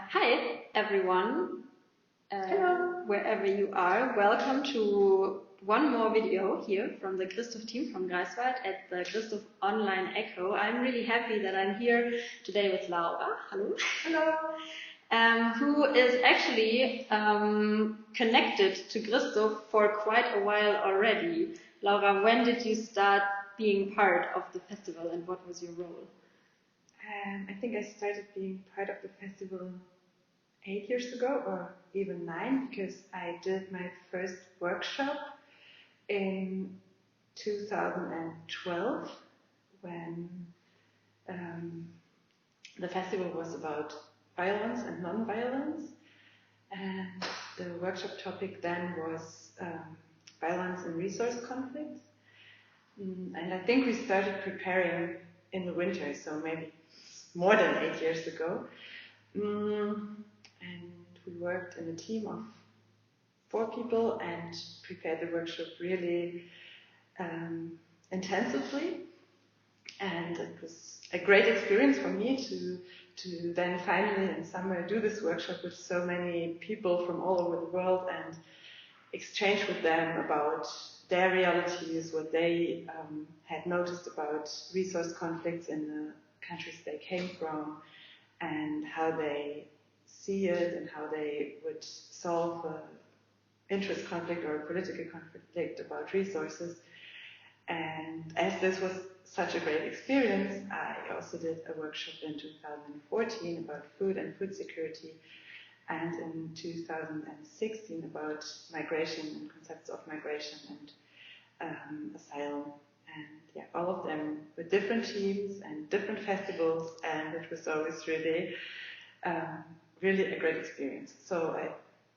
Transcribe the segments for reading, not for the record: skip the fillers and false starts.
Hi everyone, Hello. wherever you are. Welcome to one more video here from the GrIStuF team from Greifswald at the GrIStuF Online Echo. I'm really happy that I'm here today with Laura. Hello. Hello. Who is actually connected to GrIStuF for quite a while already. Laura, when did you start being part of the festival and what was your role? I think I started being part of the festival 8 years ago, or even 9, because I did my first workshop in 2012 when the festival was about violence and non-violence, and the workshop topic then was violence and resource conflicts. And I think we started preparing in the winter, so maybe more than 8 years ago. And we worked in a team of 4 people and prepared the workshop really intensively. And it was a great experience for me to then finally in summer do this workshop with so many people from all over the world and exchange with them about their realities, what they had noticed about resource conflicts in the countries they came from, and how they see it and how they would solve an interest conflict or a political conflict about resources. And as this was such a great experience, I also did a workshop in 2014 about food and food security, and in 2016 about migration and concepts of migration and asylum. And yeah, all of them with different teams and different festivals, and it was always really a great experience. So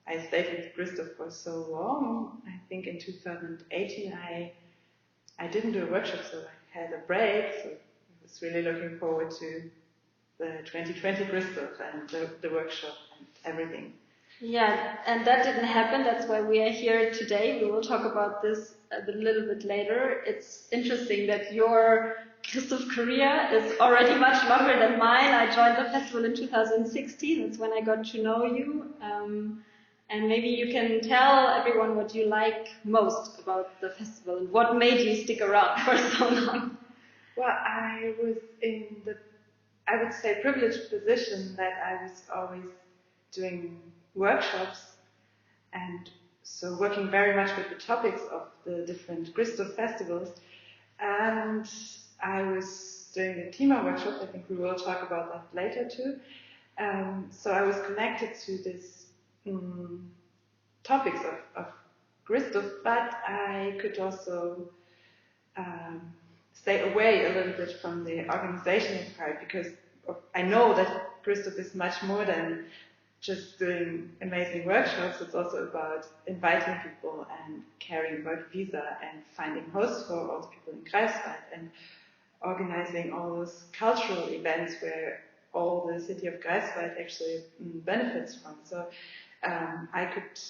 I stayed with GrIStuF for so long. I think in 2018 I didn't do a workshop, so I had a break. So I was really looking forward to the 2020 GrIStuF and the workshop and everything. Yeah, and that didn't happen. That's why we are here today. We will talk about this a little bit later. It's interesting that your GrIStuF career is already much longer than mine. I joined the festival in 2016. That's when I got to know you. And maybe you can tell everyone what you like most about the festival and what made you stick around for so long. Well, I was in the, I would say, privileged position that I was always doing workshops and so working very much with the topics of the different GrIStuF festivals. And I was doing a TEMA workshop. I think we will talk about that later too. So I was connected to this topics of GrIStuF, but I could also stay away a little bit from the organizational part, because I know that GrIStuF is much more than just doing amazing workshops. It's also about inviting people and caring about visa and finding hosts for all the people in Greifswald and organizing all those cultural events where all the city of Greifswald actually benefits from. So I could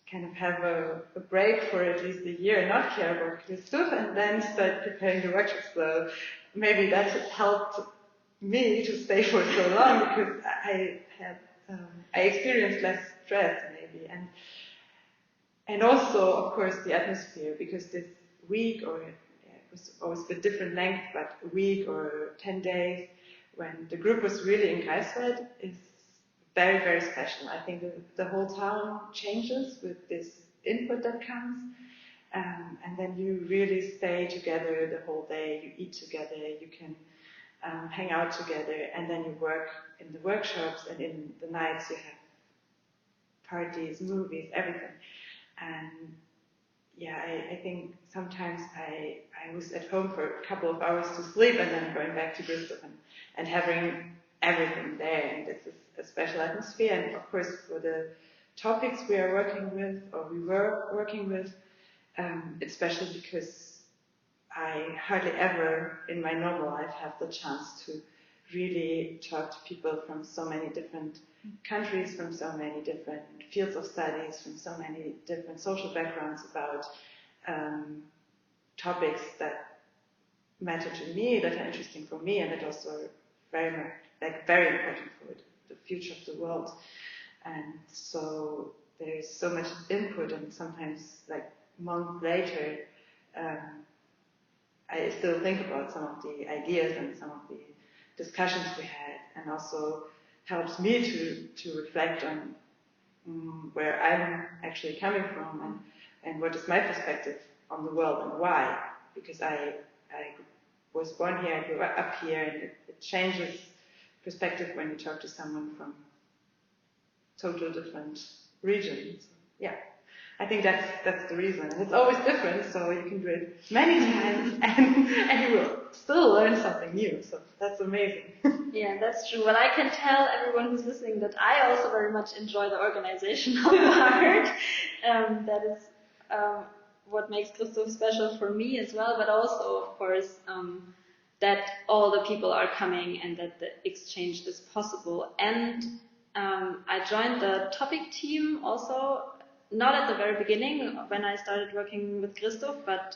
kind of have a break for at least a year and not care about GrIStuF and then start preparing the workshops. So maybe that helped me to stay for so long, because I experienced less stress maybe, and also of course the atmosphere, because this week, or it was always a different length, but a week or 10 days when the group was really in Greifswald is very, very special. I think the whole town changes with this input that comes, and then you really stay together the whole day, you eat together, you can hang out together, and then you work in the workshops, and in the nights you have parties, movies, everything. And yeah, I think sometimes I was at home for a couple of hours to sleep and then going back to GrIStuF and having everything there. And this is a special atmosphere. And of course, for the topics we are working with, or we were working with, it's special because I hardly ever in my normal life have the chance to really talk to people from so many different countries, from so many different fields of studies, from so many different social backgrounds about topics that matter to me, that are interesting for me, and that also very much, very important the future of the world. And so there is so much input, and sometimes like months later, I still think about some of the ideas and some of the discussions we had, and also helps me to reflect on where I'm actually coming from and what is my perspective on the world and why. Because I was born here, I grew up here, and it changes perspective when you talk to someone from total different regions. Yeah. I think that's the reason. And it's always different, so you can do it many times and you will still learn something new. So that's amazing. Yeah, that's true. Well, I can tell everyone who's listening that I also very much enjoy the organizational part. That is what makes GrIStuF special for me as well, but also, of course, that all the people are coming and that the exchange is possible. And I joined the topic team also, not at the very beginning when I started working with GrIStuF, but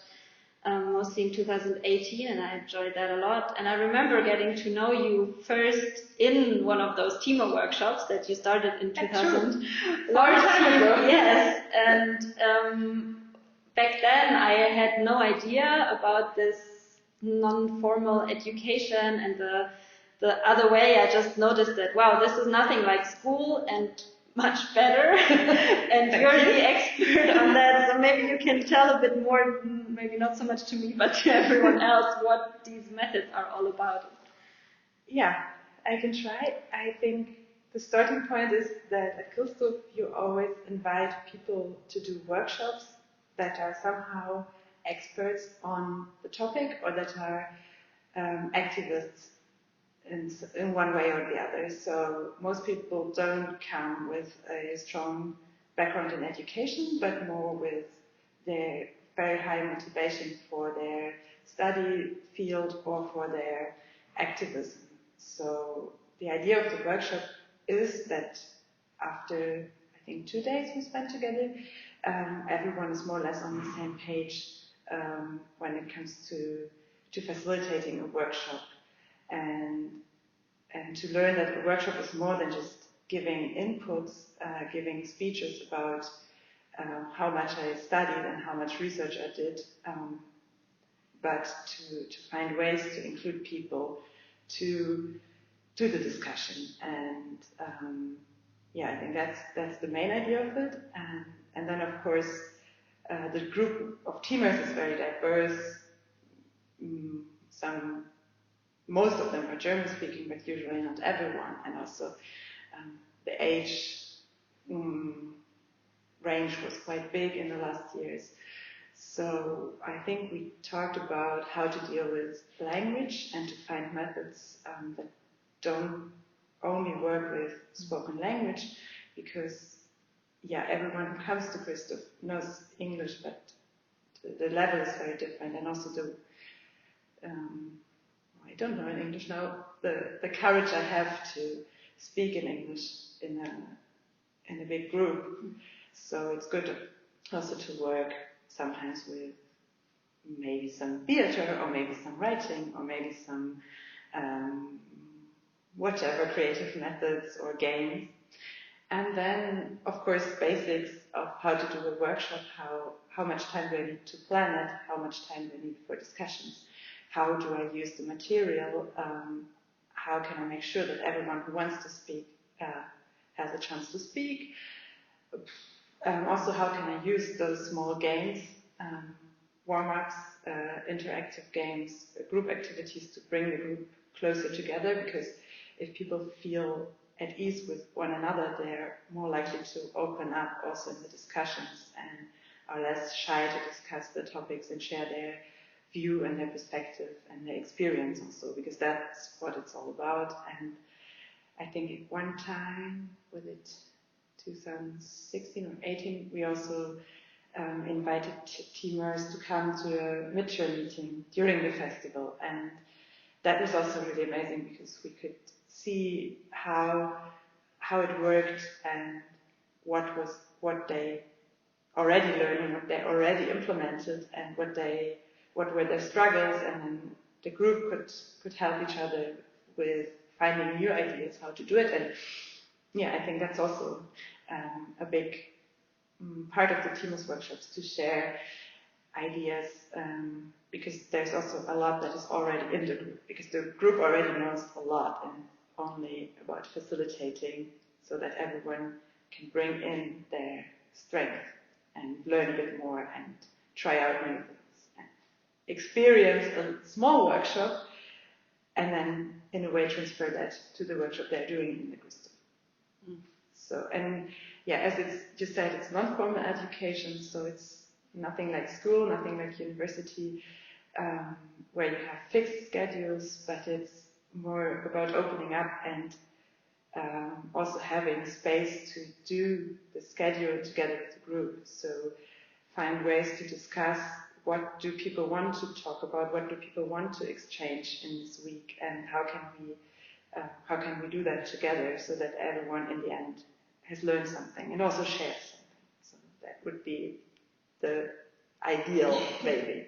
mostly in 2018, and I enjoyed that a lot. And I remember getting to know you first in one of those TEMO workshops that you started in 2000. Long time ago. Yes, and back then I had no idea about this non-formal education and the other way. I just noticed that, wow, this is nothing like school and much better. And you're the expert on that, so maybe you can tell a bit more, maybe not so much to me, but to everyone else, what these methods are all about. Yeah, I can try. I think the starting point is that at GrIStuF you always invite people to do workshops that are somehow experts on the topic or that are activists in one way or the other. So most people don't come with a strong background in education, but more with their very high motivation for their study field or for their activism. So the idea of the workshop is that after, I think, 2 days we spent together, everyone is more or less on the same page when it comes to facilitating a workshop. And to learn that the workshop is more than just giving inputs, giving speeches about how much I studied and how much research I did, but to find ways to include people to the discussion. And I think that's the main idea of it. And then of course the group of teamers is very diverse. Most of them are German speaking, but usually not everyone. And also the age range was quite big in the last years. So I think we talked about how to deal with language and to find methods that don't only work with spoken language, because everyone who comes to GrIStuF knows English, but the level is very different, and also I don't know in English now, the courage I have to speak in English in a big group. So it's good also to work sometimes with maybe some theater, or maybe some writing, or maybe some whatever creative methods or games. And then, of course, basics of how to do a workshop, how much time do I need to plan it, how much time do I need for discussions, how do I use the material, how can I make sure that everyone who wants to speak has a chance to speak. Also, how can I use those small games, warm-ups, interactive games, group activities to bring the group closer together, because if people feel at ease with one another, they're more likely to open up also in the discussions and are less shy to discuss the topics and share their view and their perspective and their experience also, because that's what it's all about. And I think at one time, was it 2016 or 18, we also invited teamers to come to a midterm meeting during the festival, and that was also really amazing because we could see how it worked and what they already learned and what they already implemented and what were their struggles, and then the group could help each other with finding new ideas how to do it. And yeah, I think that's also a big part of the TIMOS workshops, to share ideas, because there's also a lot that is already in the group, because the group already knows a lot and only about facilitating so that everyone can bring in their strength and learn a bit more and try out new things and experience a small workshop and then in a way transfer that to the workshop they're doing in the GrIStuF. So, and yeah, as you said, it's non-formal education, so it's nothing like school, nothing like university, where you have fixed schedules, but it's more about opening up and also having space to do the schedule together with the group. So find ways to discuss what do people want to talk about, what do people want to exchange in this week, and how can we do that together so that everyone in the end has learned something and also shares something. So that would be the ideal, maybe.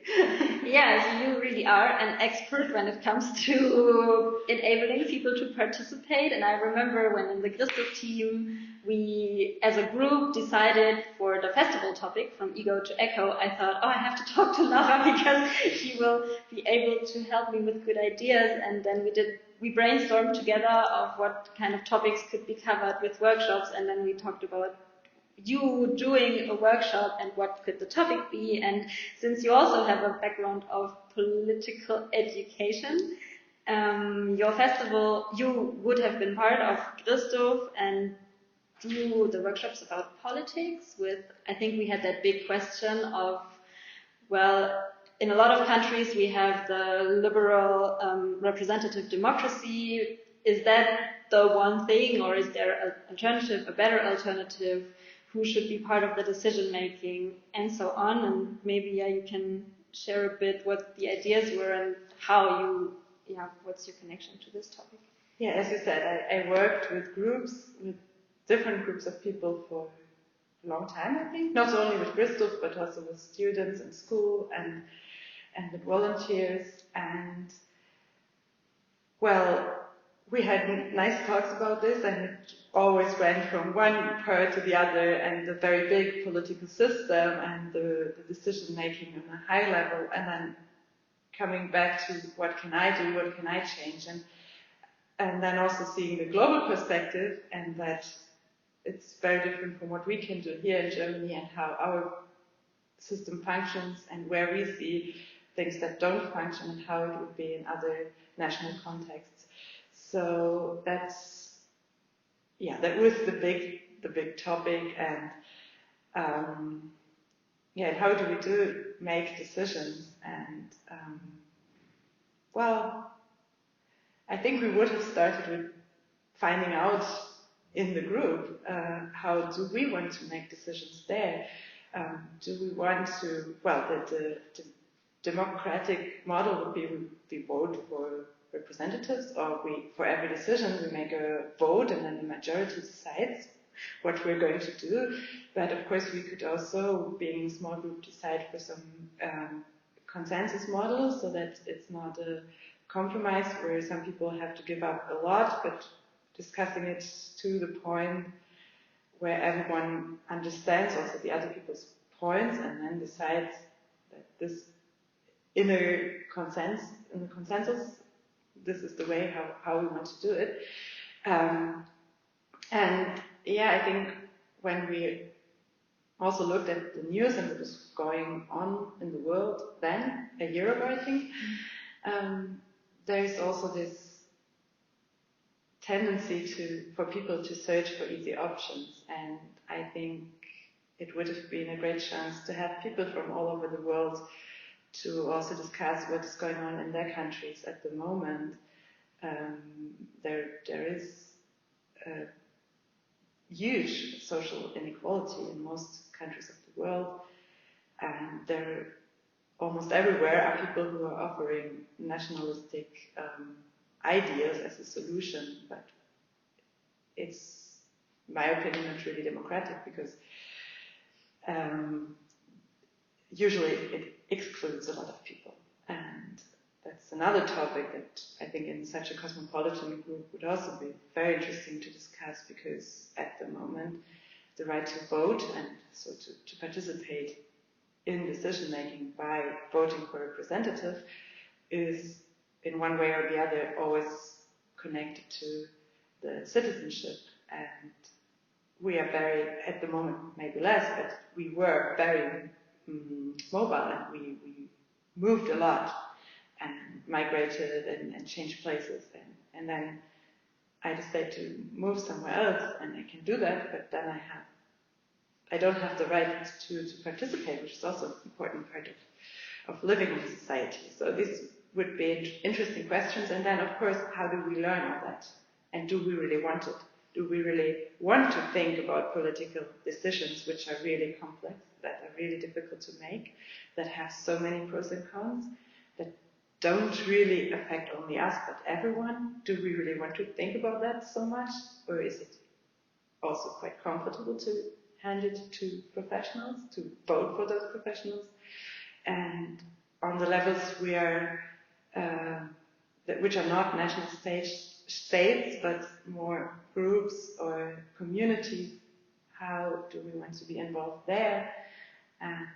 Yes, you really are an expert when it comes to enabling people to participate. And I remember when in the GrIStuF team, we, as a group, decided for the festival topic from Ego to Echo. I thought, I have to talk to Lara because she will be able to help me with good ideas. And then we brainstormed together of what kind of topics could be covered with workshops. And then we talked about you doing a workshop and what could the topic be. And since you also have a background of political education, your festival, you would have been part of GrIStuF and do the workshops about politics with, I think we had that big question of, well, in a lot of countries we have the liberal representative democracy. Is that the one thing, or is there an alternative, a better alternative? Who should be part of the decision making, and so on? And maybe you can share a bit what the ideas were and how what's your connection to this topic? Yeah, as you said, I worked with different groups of people for a long time, I think. Not only with GrIStuF, but also with students in school and with volunteers. And well, we had nice talks about this, and it always went from one part to the other, and the very big political system and the decision making on a high level, and then coming back to what can I do, what can I change, and then also seeing the global perspective, and that it's very different from what we can do here in Germany and how our system functions, and where we see things that don't function and how it would be in other national contexts. So that was the big topic, and how do we make decisions? And well, I think we would have started with finding out in the group how do we want to make decisions there? Do we want to? Well, the democratic model would be we vote for representatives, or for every decision we make a vote and then the majority decides what we're going to do. But of course we could also, being a small group, decide for some consensus model, so that it's not a compromise where some people have to give up a lot, but discussing it to the point where everyone understands also the other people's points, and then decides that this inner consensus, this is the way how we want to do it. And I think when we also looked at the news and what was going on in the world then, a year ago I think, there's also this tendency for people to search for easy options, and I think it would have been a great chance to have people from all over the world to also discuss what is going on in their countries at the moment. There is a huge social inequality in most countries of the world, and there almost everywhere are people who are offering nationalistic ideas as a solution, but it's, in my opinion, not really democratic, because usually it excludes a lot of people, and that's another topic that I think in such a cosmopolitan group would also be very interesting to discuss, because at the moment the right to vote and so to participate in decision making by voting for a representative is in one way or the other always connected to the citizenship. And we are very, at the moment maybe less, but we were very mobile, and we moved a lot and migrated and changed places, and then I decided to move somewhere else, and I can do that, but then I don't have the right to participate, which is also an important part of living in society. So these would be interesting questions. And then, of course, how do we learn all that? And do we really want it? Do we really want to think about political decisions which are really complex, that are really difficult to make, that have so many pros and cons, that don't really affect only us but everyone? Do we really want to think about that so much? Or is it also quite comfortable to hand it to professionals, to vote for those professionals? And on the levels we are, which are not national states, but more groups or communities, how do we want to be involved there? And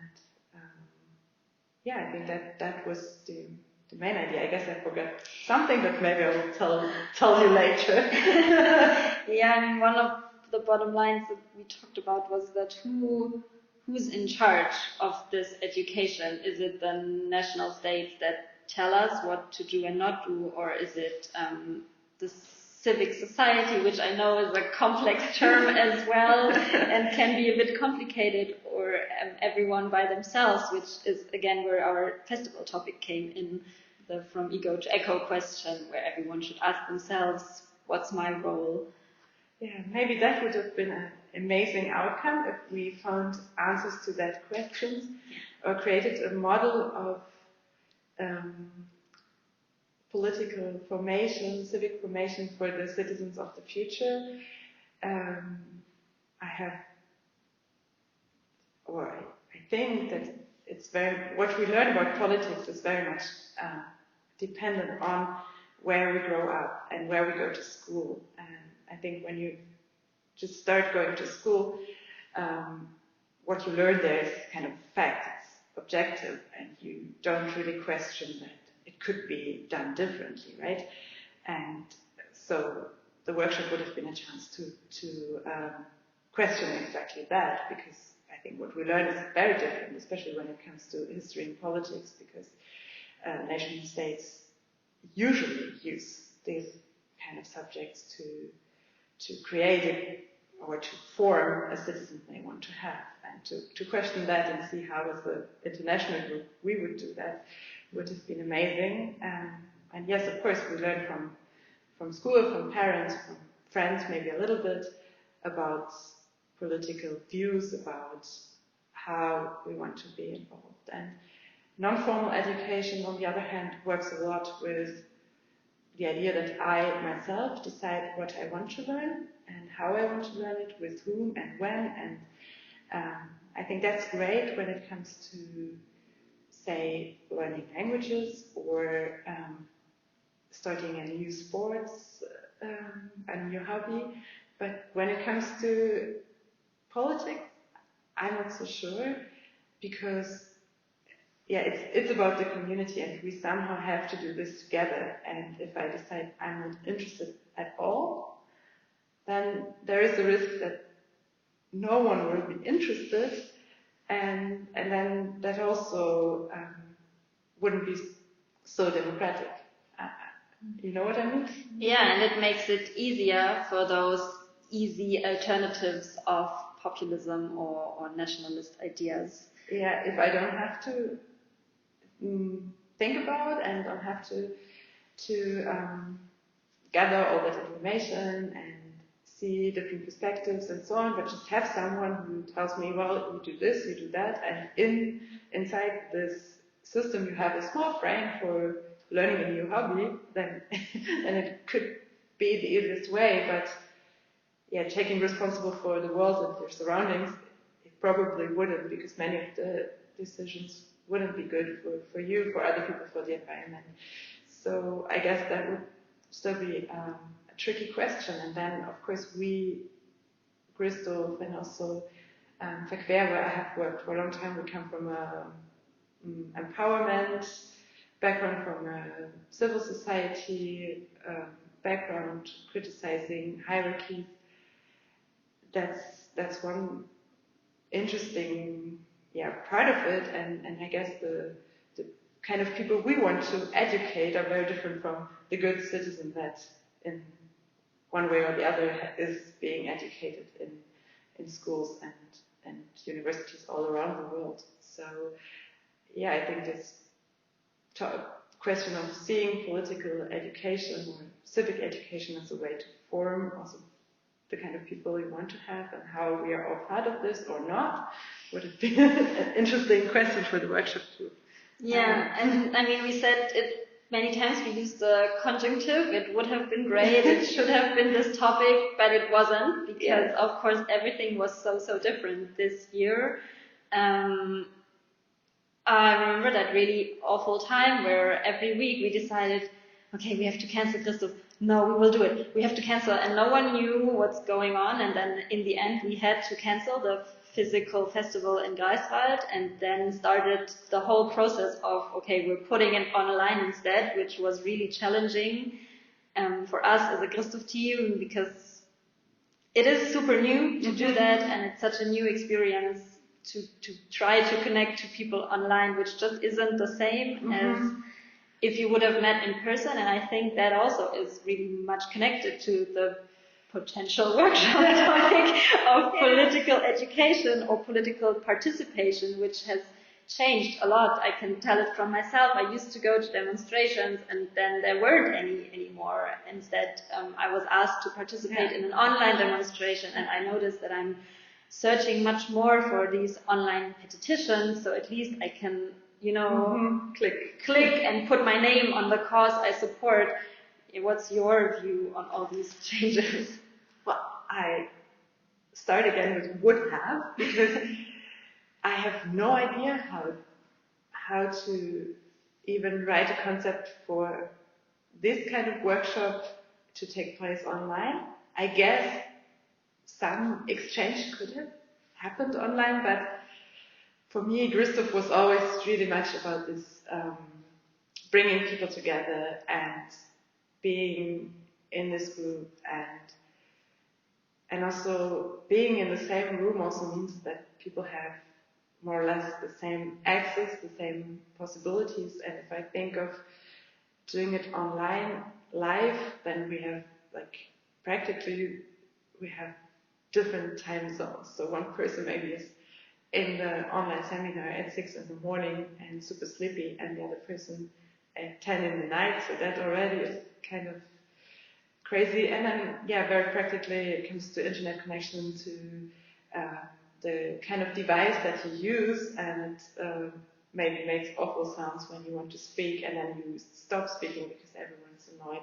I think that was the main idea. I guess I forgot something, but maybe I will tell you later. Yeah, I mean, one of the bottom lines that we talked about was that who's in charge of this education? Is it the national states that tell us what to do and not do, or is it the civic society, which I know is a complex term as well and can be a bit complicated, or everyone by themselves, which is again where our festival topic came in, the from ego to echo question, where everyone should ask themselves, what's my role? Yeah, maybe that would have been an amazing outcome if we found answers to that question, or created a model of political formation, civic formation for the citizens of the future. I think that what we learn about politics is very much dependent on where we grow up and where we go to school. And I think when you just start going to school, what you learn there is kind of fact, it's objective, and you don't really question that it could be done differently, right? And so the workshop would have been a chance to question exactly that, because I think what we learn is very different, especially when it comes to history and politics, because nation states usually use these kind of subjects to create or to form a citizen they want to have, and to question that and see how as an international group we would do that would have been amazing. And yes, of course, we learn from school, from parents, from friends, maybe a little bit about political views, about how we want to be involved. And non-formal education, on the other hand, works a lot with the idea that I myself decide what I want to learn and how I want to learn it, with whom and when. And I think that's great when it comes to, say, learning languages or starting a new sports, a new hobby. But when it comes to politics, I'm not so sure, because it's about the community, and we somehow have to do this together. And if I decide I'm not interested at all, then there is a risk that no one will be interested, and then that also wouldn't be so democratic. You know what I mean? Yeah, and it makes it easier for those easy alternatives of populism or nationalist ideas. Yeah, if I don't have to think about and don't have to gather all that information and see different perspectives and so on, but just have someone who tells me, well, you do this, you do that, and inside this system you have a small frame for learning a new hobby, then it could be the easiest way. But taking responsible for the world and your surroundings, it probably wouldn't, because many of the decisions wouldn't be good for you, for other people, for the environment. So I guess that would still be a tricky question. And then, of course, we, GrIStuF, and also Verquer, where I have worked for a long time, we come from a empowerment background, from a civil society background, criticizing hierarchies. That's one interesting part of it, and I guess the kind of people we want to educate are very different from the good citizen that in one way or the other is being educated in schools and universities all around the world. So I think this question of seeing political education or civic education as a way to form also the kind of people we want to have, and how we are all part of this or not, would have been an interesting question for the workshop too. Yeah, and I mean, we said it many times, we used the conjunctive. It would have been great, it should have been this topic, but it wasn't, because of course everything was so different this year. I remember that really awful time where every week we decided, okay, we have to cancel GrIStuF. No, we will do it. We have to cancel. And no one knew what's going on. And then in the end, we had to cancel the physical festival in Greifswald, and then started the whole process of, okay, we're putting it online instead, which was really challenging for us as a GrIStuF team, because it is super new to do that, and it's such a new experience to try to connect to people online, which just isn't the same as if you would have met in person. And I think that also is really much connected to the potential workshop topic of political education or political participation, which has changed a lot. I can tell it from myself. I used to go to demonstrations, and then there weren't any anymore. Instead, I was asked to participate in an online demonstration, and I noticed that I'm searching much more for these online petitions, so at least I can, click and put my name on the cause I support. What's your view on all these changes? Well, I start again with would have, because I have no idea how to even write a concept for this kind of workshop to take place online. I guess some exchange could have happened online, but for me, GrIStuF was always really much about this bringing people together and being in this group, and also being in the same room also means that people have more or less the same access, the same possibilities. And if I think of doing it online, live, then we have practically different time zones. So one person maybe is in the online seminar at 6 in the morning and super sleepy, and the other person at 10 in the night. So that already is kind of crazy. And then, very practically, it comes to internet connection, to the kind of device that you use, and maybe makes awful sounds when you want to speak, and then you stop speaking because everyone's annoyed,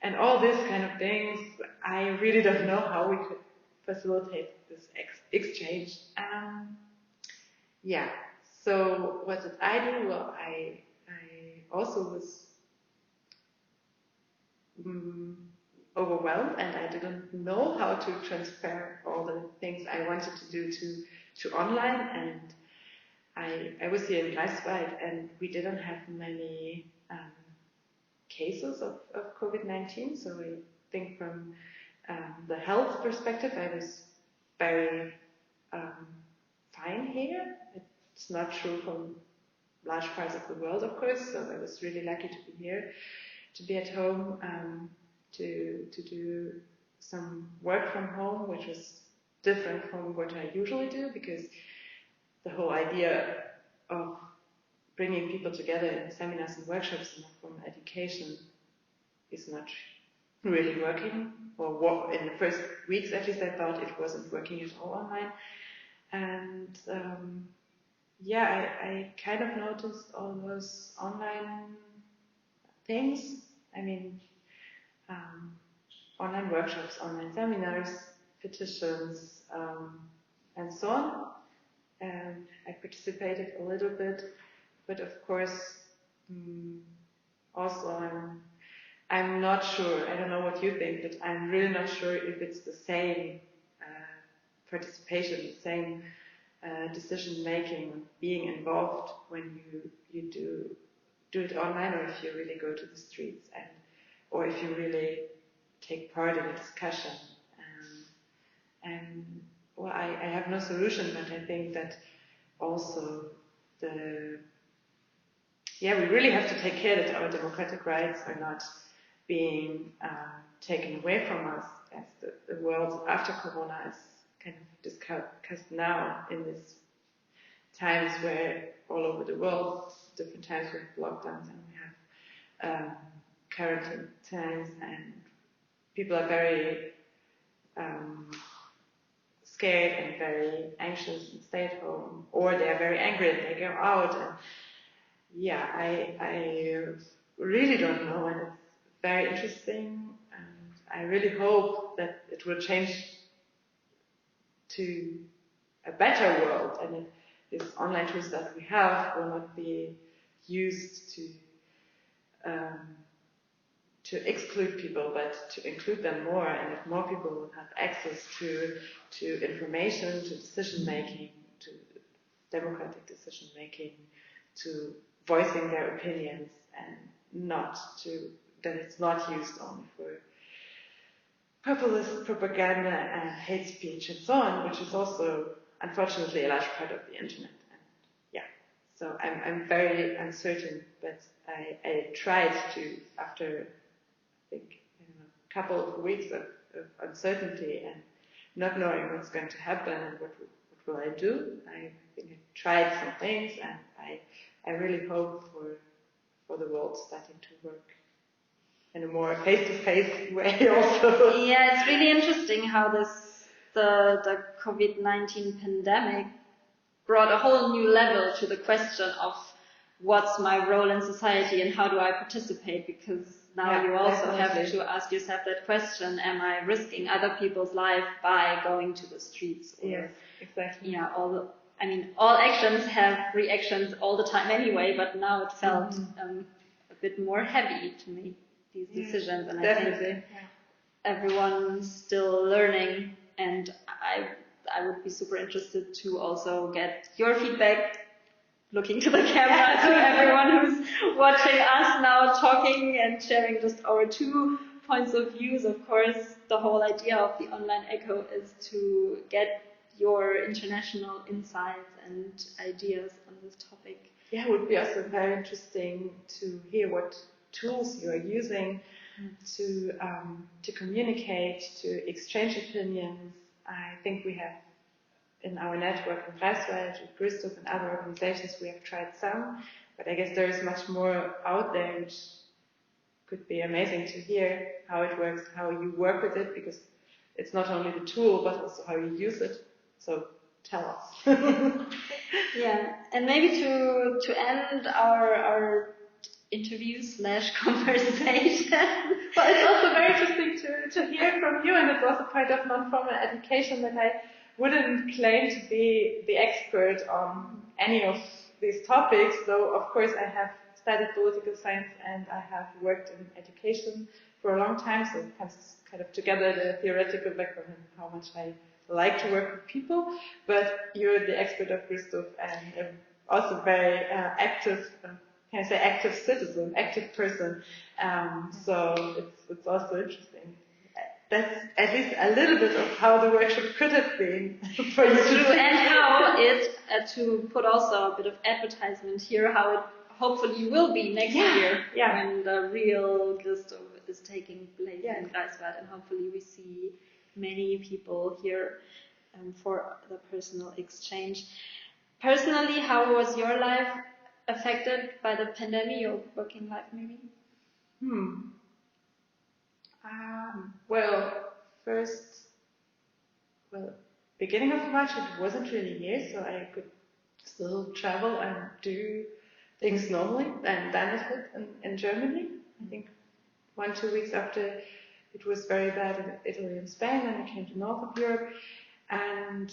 and all these kind of things. I really don't know how we could facilitate this exchange. So what did I do? Well, I also was overwhelmed, and I didn't know how to transfer all the things I wanted to do to online. And I was here in Greifswald, and we didn't have many cases of COVID-19. So I think from the health perspective, I was very fine here. It's not true from large parts of the world, of course. So I was really lucky to be here, to be at home, to do some work from home, which was different from what I usually do, because the whole idea of bringing people together in seminars and workshops and from education is not really working, or in the first weeks at least I thought it wasn't working at all online. And I kind of noticed all those online things. I mean, online workshops, online seminars, petitions, and so on. And I participated a little bit but of course, also I'm not sure. I don't know what you think, but I'm really not sure if it's the same participation, the same decision making, being involved when you do it online, or if you really go to the streets, or if you really take part in a discussion. And well, I have no solution, but I think that also we really have to take care that our democratic rights are not being taken away from us, as the world after Corona is kind of discussed now in these times where all over the world, different times we have lockdowns and we have quarantine times, and people are very scared and very anxious and stay at home, or they are very angry and they go out. And I really don't know, and it's very interesting, and I really hope that it will change to a better world, and that these online tools that we have will not be used to exclude people, but to include them more, and that more people will have access to information, to decision making, to democratic decision making, to voicing their opinions, and that it's not used only for populist propaganda and hate speech and so on, which is also unfortunately a large part of the internet. And so I'm very uncertain, but I tried to, after I think a couple of weeks of uncertainty and not knowing what's going to happen and what will I do, I think I tried some things, and I really hope for the world starting to work in a more face-to-face way also. Yeah, it's really interesting how the COVID-19 pandemic brought a whole new level to the question of what's my role in society and how do I participate, because now you also have to ask yourself that question: am I risking other people's life by going to the streets? Yes, exactly. Yeah, all actions have reactions all the time anyway, but now it felt a bit more heavy to make these decisions, and I think everyone's still learning, and I would be super interested to also get your feedback, looking to the camera, to everyone who's watching us now talking and sharing just our 2 points of views. Of course, the whole idea of the online echo is to get your international insights and ideas on this topic. Yeah, it would be also very interesting to hear what tools you are using to communicate, to exchange opinions. I think we have in our network in GrIStuF, GrIStuF and other organizations, we have tried some, but I guess there is much more out there, which could be amazing to hear how it works, how you work with it, because it's not only the tool, but also how you use it. So tell us. Yeah, and maybe to end our interview / conversation. Well, it's also very interesting to hear from you, and it's also part of non-formal education that I wouldn't claim to be the expert on any of these topics, though of course I have studied political science and I have worked in education for a long time, so it comes kind of together, the theoretical background and how much I like to work with people. But you're the expert of GrIStuF and also very active, can I say active citizen, active person, so it's also interesting. That's at least a little bit of how the workshop could have been for you. True, and how it, to put also a bit of advertisement here, how it hopefully will be next year when the real GrIStuF is taking place in Greifswald, and hopefully we see many people here for the personal exchange. Personally, how was your life affected by the pandemic, your working life maybe? Beginning of March it wasn't really here, so I could still travel and do things normally and benefit in Germany. I think 1-2 weeks after it was very bad in Italy and Spain, and I came to north of Europe, and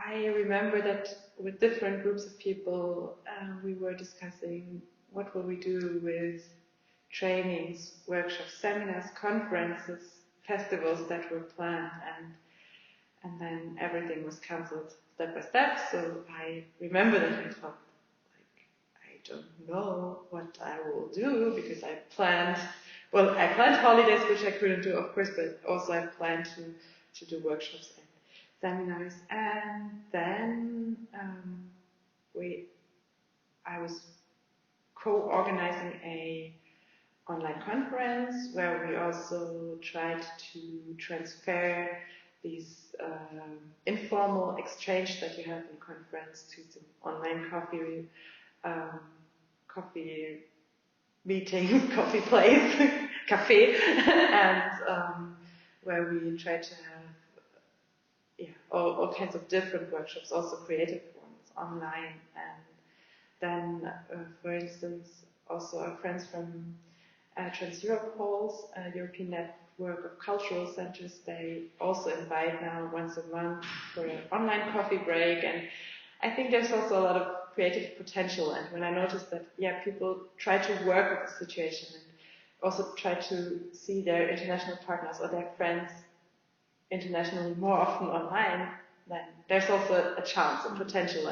I remember that with different groups of people, we were discussing what will we do with trainings, workshops, seminars, conferences, festivals that were planned, and then everything was cancelled step by step. So I remember that I thought, like, I don't know what I will do, because I planned holidays, which I couldn't do, of course, but also I planned to do workshops and seminars. And then I was co-organizing a online conference where we also tried to transfer these informal exchange that you have in conference to some online coffee meetings, coffee place, cafe, and where we try to have all kinds of different workshops, also creative ones online. And then, for instance, also our friends from Trans-Europe European Network of Cultural Centers, they also invite now once a month for an online coffee break. And I think there's also a lot of creative potential. And when I noticed that, people try to work with the situation and also try to see their international partners or their friends internationally more often online, then there's also a chance, a potential.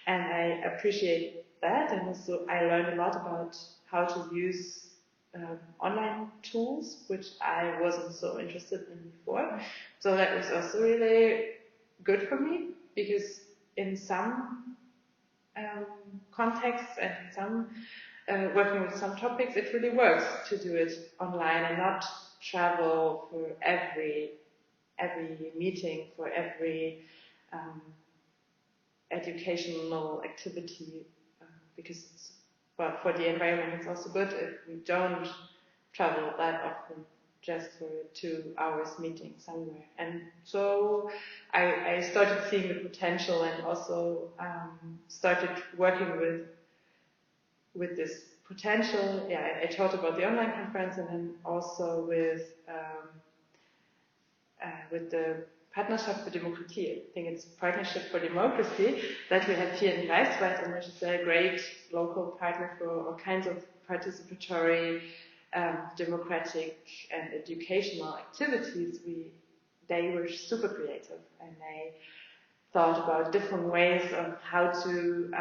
And I appreciate that. And also I learned a lot about how to use online tools, which I wasn't so interested in before. So that was also really good for me, because in some contexts and in some working with some topics, it really works to do it online and not travel for every meeting, for every educational activity, because for the environment it's also good if we don't travel that often just for 2 hours meeting somewhere. And so I started seeing the potential, and also started working with this potential. I taught about the online conference, and then also with the Partnerschaft für Demokratie. I think it's Partnership for Democracy that we have here in GrIStuF, and which is a great local partner for all kinds of participatory, democratic and educational activities. They were super creative, and they thought about different ways of how to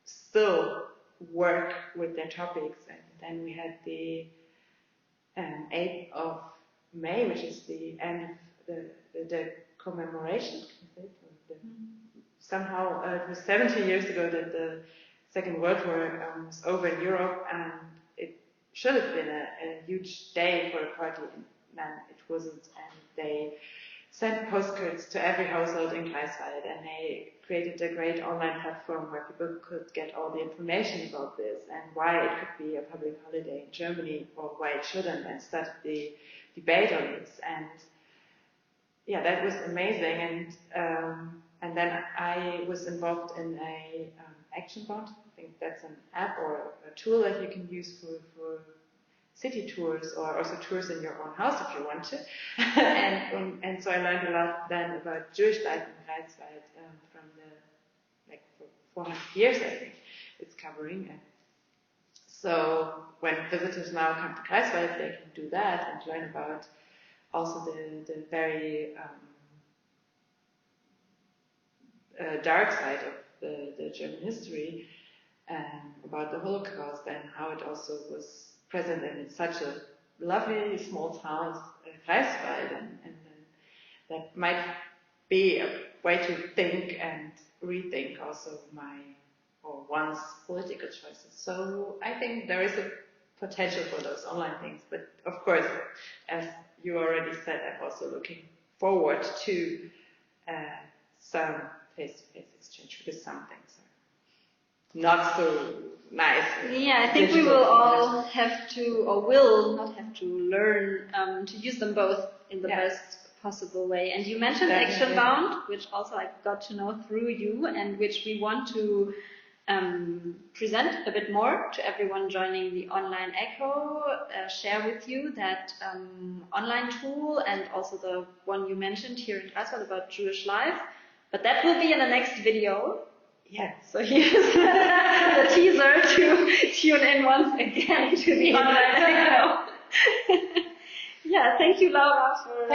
still work with their topics. And then we had the 8th of May, which is the end of the commemoration. Somehow it was 70 years ago that the Second World War was over in Europe, and it should have been a huge day for a party, and then it wasn't. And they sent postcards to every household in GrIStuF, and they created a great online platform where people could get all the information about this and why it could be a public holiday in Germany or why it shouldn't, and started the debate on this. And that was amazing. And then I was involved in a action bond. I think that's an app or a tool that you can use for city tours, or also tours in your own house if you want to. and so I learned a lot then about Jewish life in GrIStuF from the for 400 years, I think it's covering. And so when visitors now come to GrIStuF, they can do that and learn about also the very dark side of the German history, about the Holocaust and how it also was present in such a lovely small town as GrIStuF, and that might be a way to think and rethink also one's political choices. So I think there is a potential for those online things, but of course, as you already said, I'm also looking forward to some face-to-face exchange, because some things are not so nice. I think we will all have to, or will not have to, learn to use them both in the best possible way. And you mentioned Action Bound, which also I got to know through you, and which we want to present a bit more to everyone joining the online echo, share with you that online tool, and also the one you mentioned here in GrIStuF about Jewish life, But that will be in the next video. Yeah. So here's the teaser to tune in once again to the online video. Yeah, thank you, Laura, for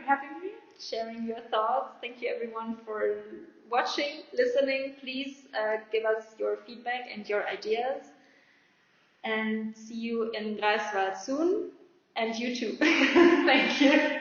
having me. Sharing your thoughts. Thank you, everyone, for watching, listening. Please give us your feedback and your ideas. And see you in Greifswald soon. And you too. Thank you.